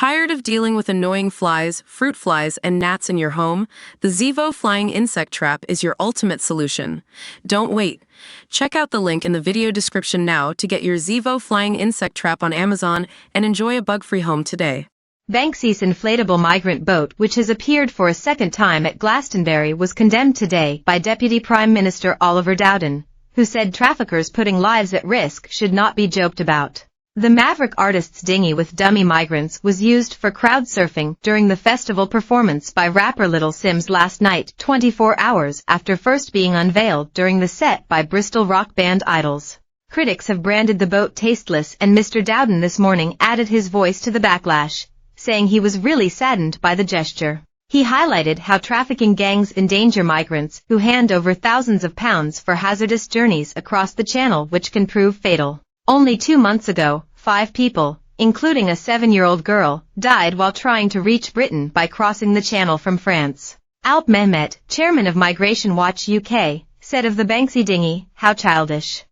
Tired of dealing with annoying flies, fruit flies, and gnats in your home? The Zevo Flying Insect Trap is your ultimate solution. Don't wait. Check out the link in the video description now to get your Zevo Flying Insect Trap on Amazon and enjoy a bug-free home today. Banksy's inflatable migrant boat, which has appeared for a second time at Glastonbury, was condemned today by Deputy Prime Minister Oliver Dowden, who said traffickers putting lives at risk should not be joked about. The Maverick artist's dinghy with dummy migrants was used for crowd surfing during the festival performance by rapper Little Simz last night, 24 hours after first being unveiled during the set by Bristol rock band Idols. Critics have branded the boat tasteless, and Mr. Dowden this morning added his voice to the backlash, saying he was really saddened by the gesture. He highlighted how trafficking gangs endanger migrants who hand over thousands of pounds for hazardous journeys across the channel, which can prove fatal. Only 2 months ago, 5 people, including a 7-year-old girl, died while trying to reach Britain by crossing the channel from France. Alp Mehmet, chairman of Migration Watch UK, said of the Banksy dinghy, "How childish.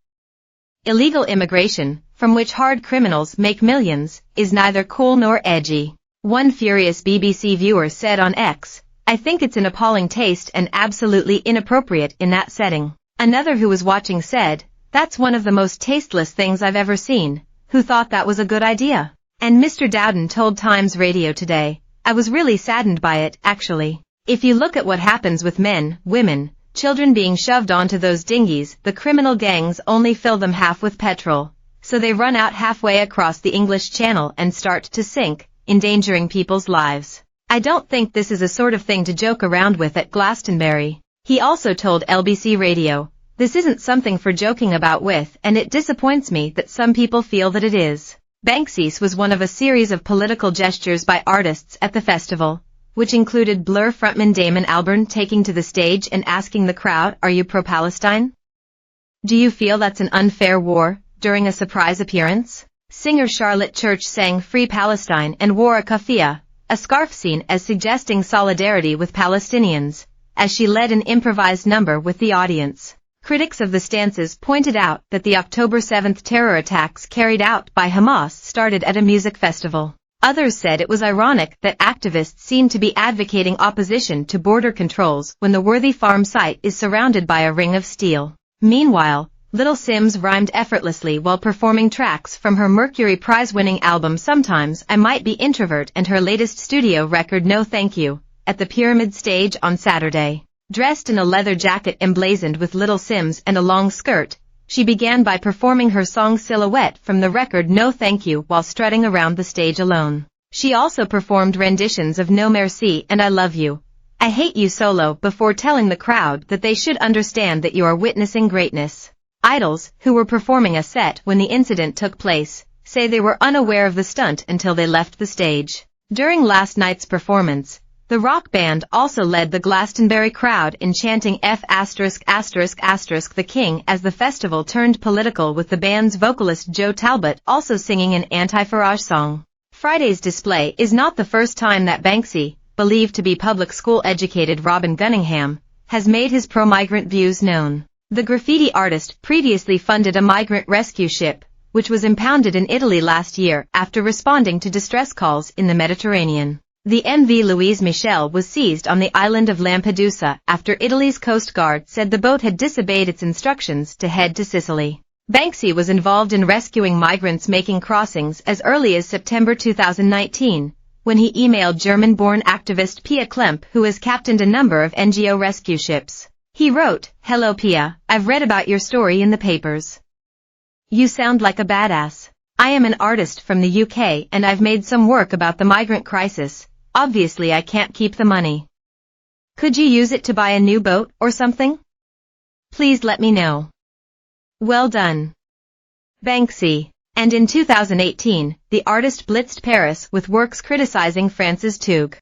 Illegal immigration, from which hard criminals make millions, is neither cool nor edgy." One furious BBC viewer said on X, "I think it's an appalling taste and absolutely inappropriate in that setting." Another who was watching said, "That's one of the most tasteless things I've ever seen. Who thought that was a good idea?" And Mr. Dowden told Times Radio today, "I was really saddened by it, actually. If you look at what happens with men, women, children being shoved onto those dinghies, the criminal gangs only fill them half with petrol, so they run out halfway across the English Channel and start to sink, endangering people's lives. I don't think this is a sort of thing to joke around with at Glastonbury." He also told LBC Radio, "This isn't something for joking about with, and it disappoints me that some people feel that it is." Banksy's was one of a series of political gestures by artists at the festival, which included Blur frontman Damon Albarn taking to the stage and asking the crowd, "Are you pro-Palestine? Do you feel that's an unfair war?" during a surprise appearance. Singer Charlotte Church sang "Free Palestine" and wore a keffiyeh, a scarf seen as suggesting solidarity with Palestinians, as she led an improvised number with the audience. Critics of the stances pointed out that the October 7th terror attacks carried out by Hamas started at a music festival. Others said it was ironic that activists seemed to be advocating opposition to border controls when the Worthy Farm site is surrounded by a ring of steel. Meanwhile, Little Simz rhymed effortlessly while performing tracks from her Mercury Prize-winning album Sometimes I Might Be Introvert and her latest studio record No Thank You, at the Pyramid stage on Saturday. Dressed in a leather jacket emblazoned with Little Simz and a long skirt, she began by performing her song Silhouette from the record No Thank You while strutting around the stage alone. She also performed renditions of No Merci and I Love You, I Hate You solo before telling the crowd that they should understand that you are witnessing greatness. Idols, who were performing a set when the incident took place, say they were unaware of the stunt until they left the stage. During last night's performance, the rock band also led the Glastonbury crowd in chanting F*** the King as the festival turned political, with the band's vocalist Joe Talbot also singing an anti-Farage song. Friday's display is not the first time that Banksy, believed to be public school-educated Robin Gunningham, has made his pro-migrant views known. The graffiti artist previously funded a migrant rescue ship, which was impounded in Italy last year after responding to distress calls in the Mediterranean. The MV Louise Michel was seized on the island of Lampedusa after Italy's Coast Guard said the boat had disobeyed its instructions to head to Sicily. Banksy was involved in rescuing migrants making crossings as early as September 2019, when he emailed German-born activist Pia Klemp, who has captained a number of NGO rescue ships. He wrote, "Hello Pia, I've read about your story in the papers. You sound like a badass. I am an artist from the UK and I've made some work about the migrant crisis. Obviously I can't keep the money. Could you use it to buy a new boat or something? Please let me know. Well done. Banksy." And in 2018, the artist blitzed Paris with works criticizing France's Toug.